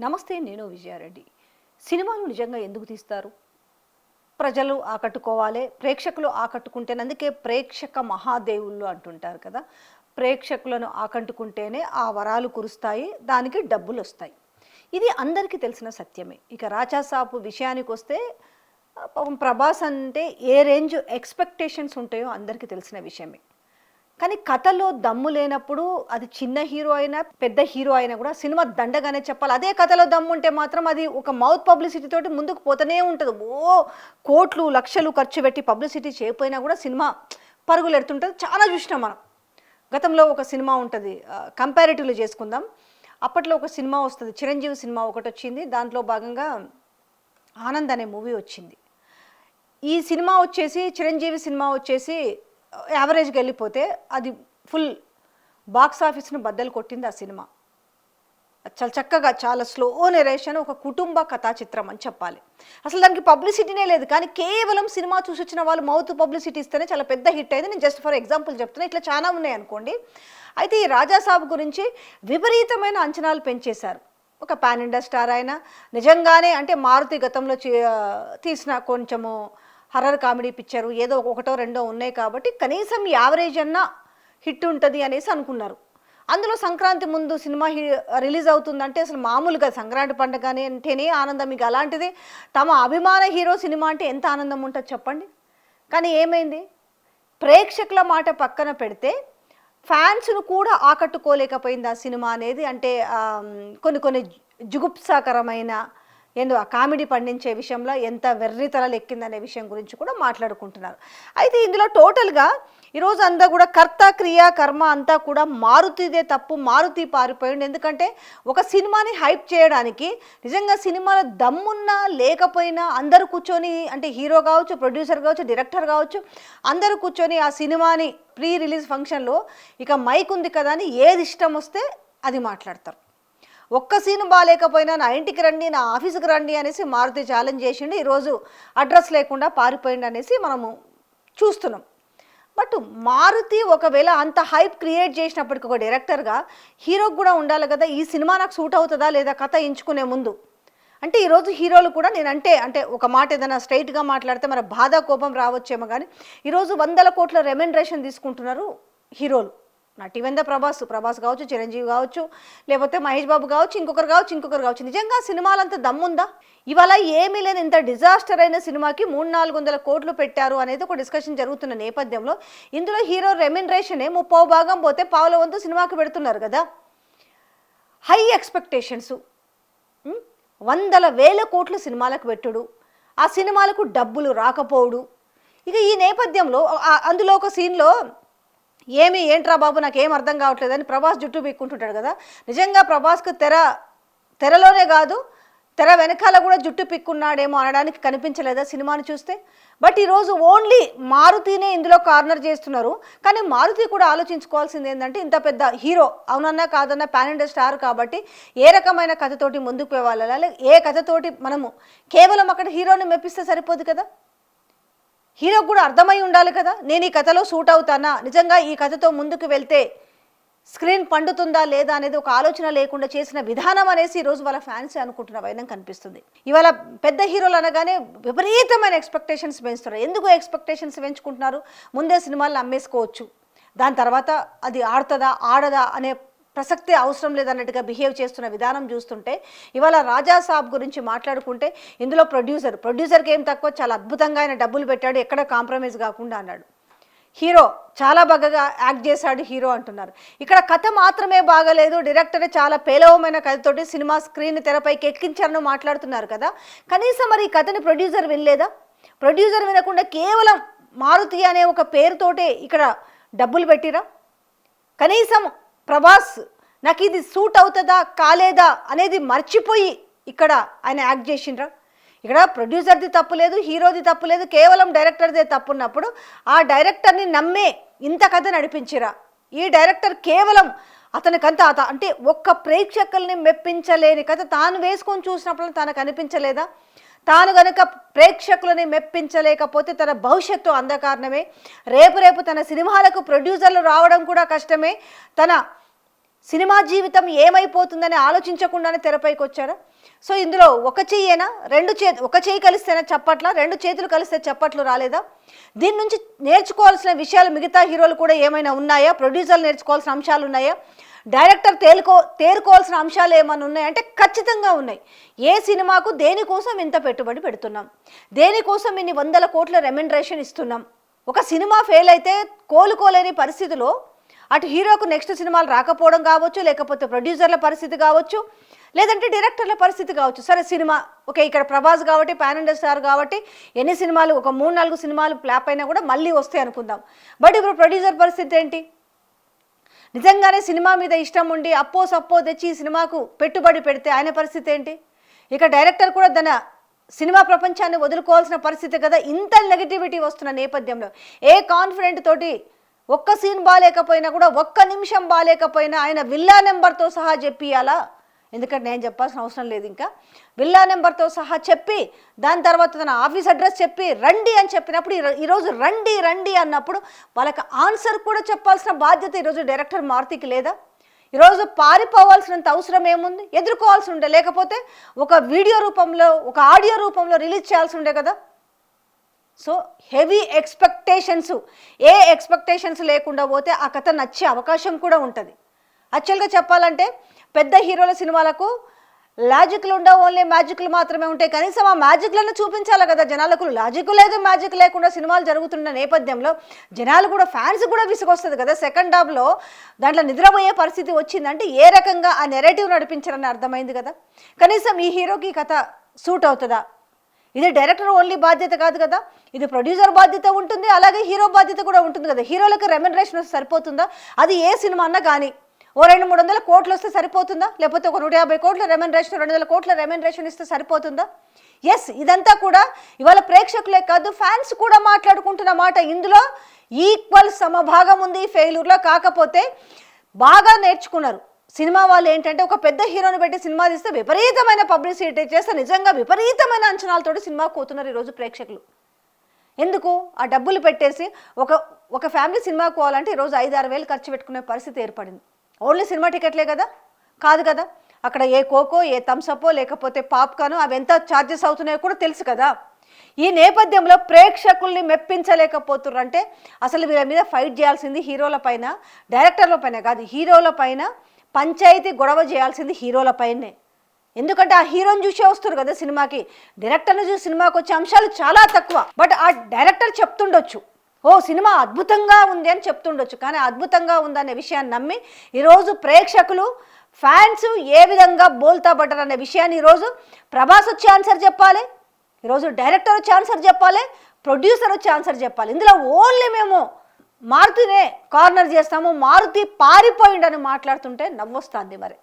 నమస్తే, నేను విజయారెడ్డి. సినిమాలు నిజంగా ఎందుకు తీస్తారు? ప్రజలు ఆకట్టుకోవాలి, ప్రేక్షకులు ఆకట్టుకుంటేనే, అందుకే ప్రేక్షక మహాదేవుళ్ళు అంటుంటారు కదా. ప్రేక్షకులను ఆకట్టుకుంటేనే ఆ వరాలు కురుస్తాయి, దానికి డబ్బులొస్తాయి. ఇది అందరికీ తెలిసిన సత్యమే. ఇక రాజాసాబు విషయానికొస్తే పాపం ప్రభాస్ అంటే ఏ రేంజ్ ఎక్స్‌పెక్టేషన్స్ ఉంటాయో అందరికీ తెలిసిన విషయమే. కానీ కథలో దమ్ము లేనప్పుడు అది చిన్న హీరో అయినా, పెద్ద హీరో అయినా కూడా సినిమా దండగానే చెప్పాలి. అదే కథలో దమ్ము ఉంటే మాత్రం అది ఒక మౌత్ పబ్లిసిటీ తోటి ముందుకు పోతూనే ఉంటది. కోట్లు, లక్షలు ఖర్చు పెట్టి పబ్లిసిటీ చేయకపోయినా కూడా సినిమా పరుగులెడుతుంటది. చాలా చూసినాం మనం. గతంలో ఒక సినిమా ఉంటది, కంపారిటివ్‌లో చేసుకుందాం. అప్పట్లో ఒక సినిమా వస్తది. చిరంజీవి సినిమా ఒకటొచ్చింది. దాంట్లో భాగంగా 'ఆనంద్' అనే మూవీ వచ్చింది. ఈ సినిమా వచ్చేసి, చిరంజీవి సినిమా వచ్చేసి యావరేజ్‌గా వెళ్ళిపోతే అది ఫుల్ బాక్స్ ఆఫీస్‌ను బద్దలు కొట్టింది ఆ సినిమా. చాలా చక్కగా, చాలా స్లో నెరేషన్, ఒక కుటుంబ కథా చిత్రం అని చెప్పాలి. అసలు దానికి పబ్లిసిటీనే లేదు. కానీ కేవలం సినిమా చూసొచ్చిన వాళ్ళు మౌత్ పబ్లిసిటీ ఇస్తేనే చాలా పెద్ద హిట్ అయింది. నేను జస్ట్ ఫర్ ఎగ్జాంపుల్ చెప్తున్నా. ఇట్లా చాలా ఉన్నాయి అనుకోండి. అయితే ఈ రాజాసాబ్ గురించి విపరీతమైన అంచనాలు పెంచేశారు. ఒక పాన్ ఇండియా స్టార్ ఆయన నిజంగానే, అంటే మారుతి గతంలో తీసిన కొంచెము హర్రర్ కామెడీ పిక్చరు ఏదో ఒకటో రెండో ఉన్నాయి కాబట్టి కనీసం యావరేజ్ అన్నా హిట్ ఉంటుంది అనేసి అనుకున్నారు. అందులో సంక్రాంతి ముందు సినిమా రిలీజ్ అవుతుందంటే అసలు మామూలుగా సంక్రాంతి పండుగ అంటేనే ఆనందం. మీకు అలాంటిది తమ అభిమాన హీరో సినిమా అంటే ఎంత ఆనందం ఉంటుంది చెప్పండి. కానీ ఏమైంది? ప్రేక్షకుల మాట పక్కన పెడితే ఫ్యాన్స్ను కూడా ఆకట్టుకోలేకపోయింది ఆ సినిమా అనేది. అంటే కొన్ని కొన్ని జుగుప్సాకరమైన ఆ కామెడీ పండించే విషయంలో ఎంత వెర్రితలలు ఎక్కిందనే విషయం గురించి కూడా మాట్లాడుకుంటున్నారు. అయితే ఇందులో టోటల్గా ఈరోజు అంతా కూడా కర్త క్రియ కర్మ అంతా కూడా మారుతిదే తప్పు. మారుతి పారిపోయింది. ఎందుకంటే ఒక సినిమాని హైప్ చేయడానికి నిజంగా సినిమాలో దమ్మున్నా లేకపోయినా అందరూ కూర్చొని, అంటే హీరో కావచ్చు, ప్రొడ్యూసర్ కావచ్చు, డైరెక్టర్ కావచ్చు, అందరూ కూర్చొని ఆ సినిమాని ప్రీ రిలీజ్ ఫంక్షన్లో ఇక మైక్ ఉంది కదా అని ఏది ఇష్టం వస్తే అది మాట్లాడతారు. ఒక్క సీన్ బాగాలేకపోయినా నా ఇంటికి రండి, నా ఆఫీస్కి రండి అనేసి మారుతి ఛాలెంజ్ చేసిండు. ఈరోజు అడ్రస్ లేకుండా పారిపోయింది అనేసి మనము చూస్తున్నాం. బట్ మారుతి ఒకవేళ అంత హైప్ క్రియేట్ చేసినప్పటికీ ఒక డైరెక్టర్గా హీరోకి కూడా ఉండాలి కదా, ఈ సినిమా నాకు సూట్ అవుతుందా లేదా కథ ఎంచుకునే ముందు. అంటే ఈరోజు హీరోలు కూడా అంటే ఒక మాట ఏదైనా స్ట్రైట్గా మాట్లాడితే మన బాధ కోపం రావచ్చేమో, కానీ ఈరోజు 100 కోట్ల రెమ్యునరేషన్ తీసుకుంటున్నారు హీరోలు. నటివేంద్ర ప్రభాస్ కావచ్చు, చిరంజీవి కావచ్చు, లేకపోతే మహేష్ బాబు కావచ్చు, ఇంకొకరు కావచ్చు. నిజంగా సినిమాలంతా దమ్ముందా? ఇవాళ ఏమీ లేని ఇంత డిజాస్టర్ అయిన సినిమాకి 300-400 కోట్లు పెట్టారు అనేది ఒక డిస్కషన్ జరుగుతున్న నేపథ్యంలో ఇందులో హీరో రెమ్యునరేషనే 30% పోతే 1/4 సినిమాకి పెడుతున్నారు కదా. హై ఎక్స్పెక్టేషన్స్, 100,000 కోట్లు సినిమాలకు పెట్టుడు, ఆ సినిమాలకు డబ్బులు రాకపోవడు. ఇక ఈ నేపథ్యంలో అందులో ఒక సీన్లో ఏంట్రా బాబు నాకేం అర్థం కావట్లేదని ప్రభాస్ జుట్టు పీక్కుంటుంటాడు కదా. నిజంగా ప్రభాస్కు తెరలోనే కాదు, తెర వెనకాల కూడా జుట్టు పిక్కున్నాడేమో అనడానికి కనిపించలేదా సినిమాని చూస్తే? బట్ ఈరోజు ఓన్లీ మారుతినే ఇందులో కార్నర్ చేస్తున్నారు. కానీ మారుతి కూడా ఆలోచించుకోవాల్సింది ఏంటంటే, ఇంత పెద్ద హీరో అవునన్నా కాదన్నా పాన్ ఇండియా స్టార్ కాబట్టి ఏ రకమైన కథతోటి ముందుకు పోవాలా, ఏ కథతోటి మనము కేవలం అక్కడ హీరోని మెప్పిస్తే సరిపోదు కదా. హీరోకు కూడా అర్థమై ఉండాలి కదా, నేను ఈ కథలో సూట్ అవుతానా, నిజంగా ఈ కథతో ముందుకు వెళ్తే స్క్రీన్ పండుతుందా లేదా అనేది ఒక ఆలోచన లేకుండా చేసిన విధానం అనేసి ఈరోజు వాళ్ళ ఫ్యాన్స్ అనుకుంటున్న వైనం కనిపిస్తుంది. ఇవాళ పెద్ద హీరోలు అనగానే విపరీతమైన ఎక్స్పెక్టేషన్స్ పెంచుతున్నారు. ఎందుకు ఎక్స్పెక్టేషన్స్ పెంచుకుంటున్నారు? ముందే సినిమాలను అమ్మేసుకోవచ్చు, దాని తర్వాత అది ఆడుతుందా ఆడదా అనే ప్రసక్తే అవసరం లేదన్నట్టుగా బిహేవ్ చేస్తున్న విధానం చూస్తుంటే, ఇవాళ రాజాసాబ్ గురించి మాట్లాడుకుంటే ఇందులో ప్రొడ్యూసర్కి ఏం తక్కువ, చాలా అద్భుతంగా ఆయన డబ్బులు పెట్టాడు, ఎక్కడ కాంప్రమైజ్ కాకుండా అన్నాడు. హీరో చాలా బాగా యాక్ట్ చేశాడు హీరో అంటున్నారు. ఇక్కడ కథ మాత్రమే బాగలేదు, డైరెక్టరే చాలా పేలవమైన కథతోటి సినిమా స్క్రీన్ తెరపైకి ఎక్కించారని మాట్లాడుతున్నారు కదా. కనీసం మరి ఈ కథని ప్రొడ్యూసర్ వినలేదా? ప్రొడ్యూసర్ వినకుండా కేవలం మారుతి అనే ఒక పేరుతోటే ఇక్కడ డబ్బులు పెట్టిరా? కనీసం ప్రభాస్ నాకు ఇది సూట్ అవుతుందా కాలేదా అనేది మర్చిపోయి ఇక్కడ ఆయన యాక్ట్ చేసిండ్రా? ఇక్కడ ప్రొడ్యూసర్ది తప్పు లేదు, హీరోది తప్పు లేదు, కేవలం డైరెక్టర్దే తప్పు ఉన్నప్పుడు ఆ డైరెక్టర్ని నమ్మే ఇంత కథ నడిపించిరా? ఈ డైరెక్టర్ కేవలం అతనికంతా అంటే ఒక్క ప్రేక్షకుల్ని మెప్పించలేని కథ తాను వేసుకొని చూసినప్పుడు తనకు అనిపించలేదా? తాను గనక ప్రేక్షకులని మెప్పించలేకపోతే తన భవిష్యత్తు అంధకారణమే. రేపు తన సినిమాలకు ప్రొడ్యూసర్లు రావడం కూడా కష్టమే. తన సినిమా జీవితం ఏమైపోతుందని ఆలోచించకుండానే తెరపైకి వచ్చారా? సో ఇందులో ఒక చెయ్యేనా, ఒక చెయ్యి కలిస్తేనే చప్పట్ల, రెండు చేతులు కలిస్తే చప్పట్లు రాలేదా? దీని నుంచి నేర్చుకోవాల్సిన విషయాలు మిగతా హీరోలు కూడా ఏమైనా ఉన్నాయా? ప్రొడ్యూసర్లు నేర్చుకోవాల్సిన అంశాలు ఉన్నాయా? డైరెక్టర్ తేరుకోవాల్సిన అంశాలు ఏమైనా ఉన్నాయంటే ఖచ్చితంగా ఉన్నాయి. ఏ సినిమాకు దేనికోసం ఇంత పెట్టుబడి పెడుతున్నాం, దేనికోసం ఇన్ని వందల కోట్ల రెమ్యునరేషన్ ఇస్తున్నాం. ఒక సినిమా ఫెయిల్ అయితే కోలుకోలేని పరిస్థితిలో అటు హీరోకు నెక్స్ట్ సినిమాలు రాకపోవడం కావచ్చు, లేకపోతే ప్రొడ్యూసర్ల పరిస్థితి కావచ్చు, లేదంటే డైరెక్టర్ల పరిస్థితి కావచ్చు. సరే సినిమా ఓకే, ఇక్కడ ప్రభాస్ కాబట్టి పాన్ ఇండియా స్టార్ కాబట్టి ఎన్ని సినిమాలు, ఒక 3-4 సినిమాలు ఫ్లాప్ అయినా కూడా మళ్ళీ వస్తాయి అనుకుందాం. బట్ ఇప్పుడు ప్రొడ్యూసర్ పరిస్థితి ఏంటి? నిజంగానే సినిమా మీద ఇష్టం ఉండి అప్పో సప్పో తెచ్చి ఈ సినిమాకు పెట్టుబడి పెడితే ఆయన పరిస్థితి ఏంటి? ఇక డైరెక్టర్ కూడా తన సినిమా ప్రపంచాన్ని వదులుకోవాల్సిన పరిస్థితి కదా. ఇంత నెగిటివిటీ వస్తున్న నేపథ్యంలో ఏ కాన్ఫిడెంట్ తోటి ఒక్క సీన్ బాగాలేకపోయినా కూడా, ఒక్క నిమిషం బాగాలేకపోయినా ఆయన విల్లా నెంబర్తో సహా చెప్పియాలా? ఎందుకంటే నేను చెప్పాల్సిన అవసరం లేదు. ఇంకా విల్లా నెంబర్తో సహా చెప్పి దాని తర్వాత తన ఆఫీస్ అడ్రస్ చెప్పి రండి అని చెప్పినప్పుడు ఈరోజు రండి రండి అన్నప్పుడు వాళ్ళకి ఆన్సర్ కూడా చెప్పాల్సిన బాధ్యత ఈరోజు డైరెక్టర్ మారుతికి లేదా? ఈరోజు పారిపోవాల్సినంత అవసరం ఏముంది? ఎదుర్కోవాల్సి ఉండే, లేకపోతే ఒక వీడియో రూపంలో, ఒక ఆడియో రూపంలో రిలీజ్ చేయాల్సి ఉండే కదా. సో హెవీ ఎక్స్పెక్టేషన్స్, ఏ ఎక్స్పెక్టేషన్స్ లేకుండా పోతే ఆ కథ నచ్చే అవకాశం కూడా ఉంటుంది. యాక్చువల్గా చెప్పాలంటే పెద్ద హీరోల సినిమాలకు లాజిక్లు ఉండవు, ఓన్లీ మ్యాజిక్లు మాత్రమే ఉంటాయి. కనీసం ఆ మ్యాజిక్లను చూపించాలి కదా జనాలకు. లాజిక్ లేదు, మ్యాజిక్ లేకుండా సినిమాలు జరుగుతున్న నేపథ్యంలో జనాలు కూడా, ఫ్యాన్స్ కూడా విసుగొస్తుంది కదా. సెకండ్ హాఫ్లో దాంట్లో నిద్రపోయే పరిస్థితి వచ్చిందంటే ఏ రకంగా ఆ నెరేటివ్ నడిపించారని అర్థమైంది కదా. కనీసం ఈ హీరోకి కథ సూట్ అవుతుందా? ఇది డైరెక్టర్ ఓన్లీ బాధ్యత కాదు కదా, ఇది ప్రొడ్యూసర్ బాధ్యత ఉంటుంది, అలాగే హీరో బాధ్యత కూడా ఉంటుంది కదా. హీరోలకు రెమ్యునరేషన్ వస్తే సరిపోతుందా? అది ఏ సినిమా అన్నా కానీ ఓ 200-300 కోట్లు వస్తే సరిపోతుందా? లేకపోతే ఒక 150 కోట్ల రెమ్యునరేషన్, 200 కోట్ల రెమ్యునరేషన్ ఇస్తే సరిపోతుందా? ఎస్, ఇదంతా కూడా ఇవాళ ప్రేక్షకులే కాదు ఫ్యాన్స్ కూడా మాట్లాడుకుంటున్న మాట. ఇందులో ఈక్వల్ సమభాగం ఉంది ఫెయిల్యూర్లో. కాకపోతే బాగా నేర్చుకున్నారు సినిమా వాళ్ళు. ఏంటంటే ఒక పెద్ద హీరోని పెట్టి సినిమా తీస్తే విపరీతమైన పబ్లిసిటీ చేస్తే నిజంగా విపరీతమైన అంచనాలతోటి సినిమాకు పోతున్నారు ఈరోజు ప్రేక్షకులు. ఎందుకు? ఆ డబ్బులు పెట్టేసి ఒక ఫ్యామిలీ సినిమాకు పోవాలంటే ఈరోజు 5-6 వేలు ఖర్చు పెట్టుకునే పరిస్థితి ఏర్పడింది. ఓన్లీ సినిమా టికెట్లే కదా? కాదు కదా. అక్కడ ఏ కోకో, ఏ థమ్సప్పో, లేకపోతే పాప్కార్న్, అవి ఎంత ఛార్జెస్ అవుతున్నాయో కూడా తెలుసు కదా. ఈ నేపథ్యంలో ప్రేక్షకుల్ని మెప్పించలేకపోతున్నారు. అంటే అసలు వీళ్ళ మీద ఫైట్ చేయాల్సింది హీరోల పైన, డైరెక్టర్ల పైన కాదు, హీరోల పైన పంచాయతీ గొడవ చేయాల్సింది హీరోల పైనే. ఎందుకంటే ఆ హీరోని చూసే వస్తారు కదా సినిమాకి. డైరెక్టర్ని చూసి సినిమాకి వచ్చే అంశాలు చాలా తక్కువ. బట్ ఆ డైరెక్టర్ చెప్తుండొచ్చు, ఓ సినిమా అద్భుతంగా ఉంది అని చెప్తుండొచ్చు. కానీ అద్భుతంగా ఉందనే విషయాన్ని నమ్మి ఈరోజు ప్రేక్షకులు, ఫ్యాన్స్ ఏ విధంగా బోల్తా పడ్డారనే విషయాన్ని ఈరోజు ప్రభాస్ వచ్చి ఆన్సర్ చెప్పాలి, ఈరోజు డైరెక్టర్ వచ్చి ఆన్సర్ చెప్పాలి, ప్రొడ్యూసర్ వచ్చి ఆన్సర్ చెప్పాలి. ఇందులో ఓన్లీ మేము మారుతినే కార్నర్ చేస్తాము, మారుతి పారిపోయిండని మాట్లాడుతుంటే నవ్వొస్తుంది మరి.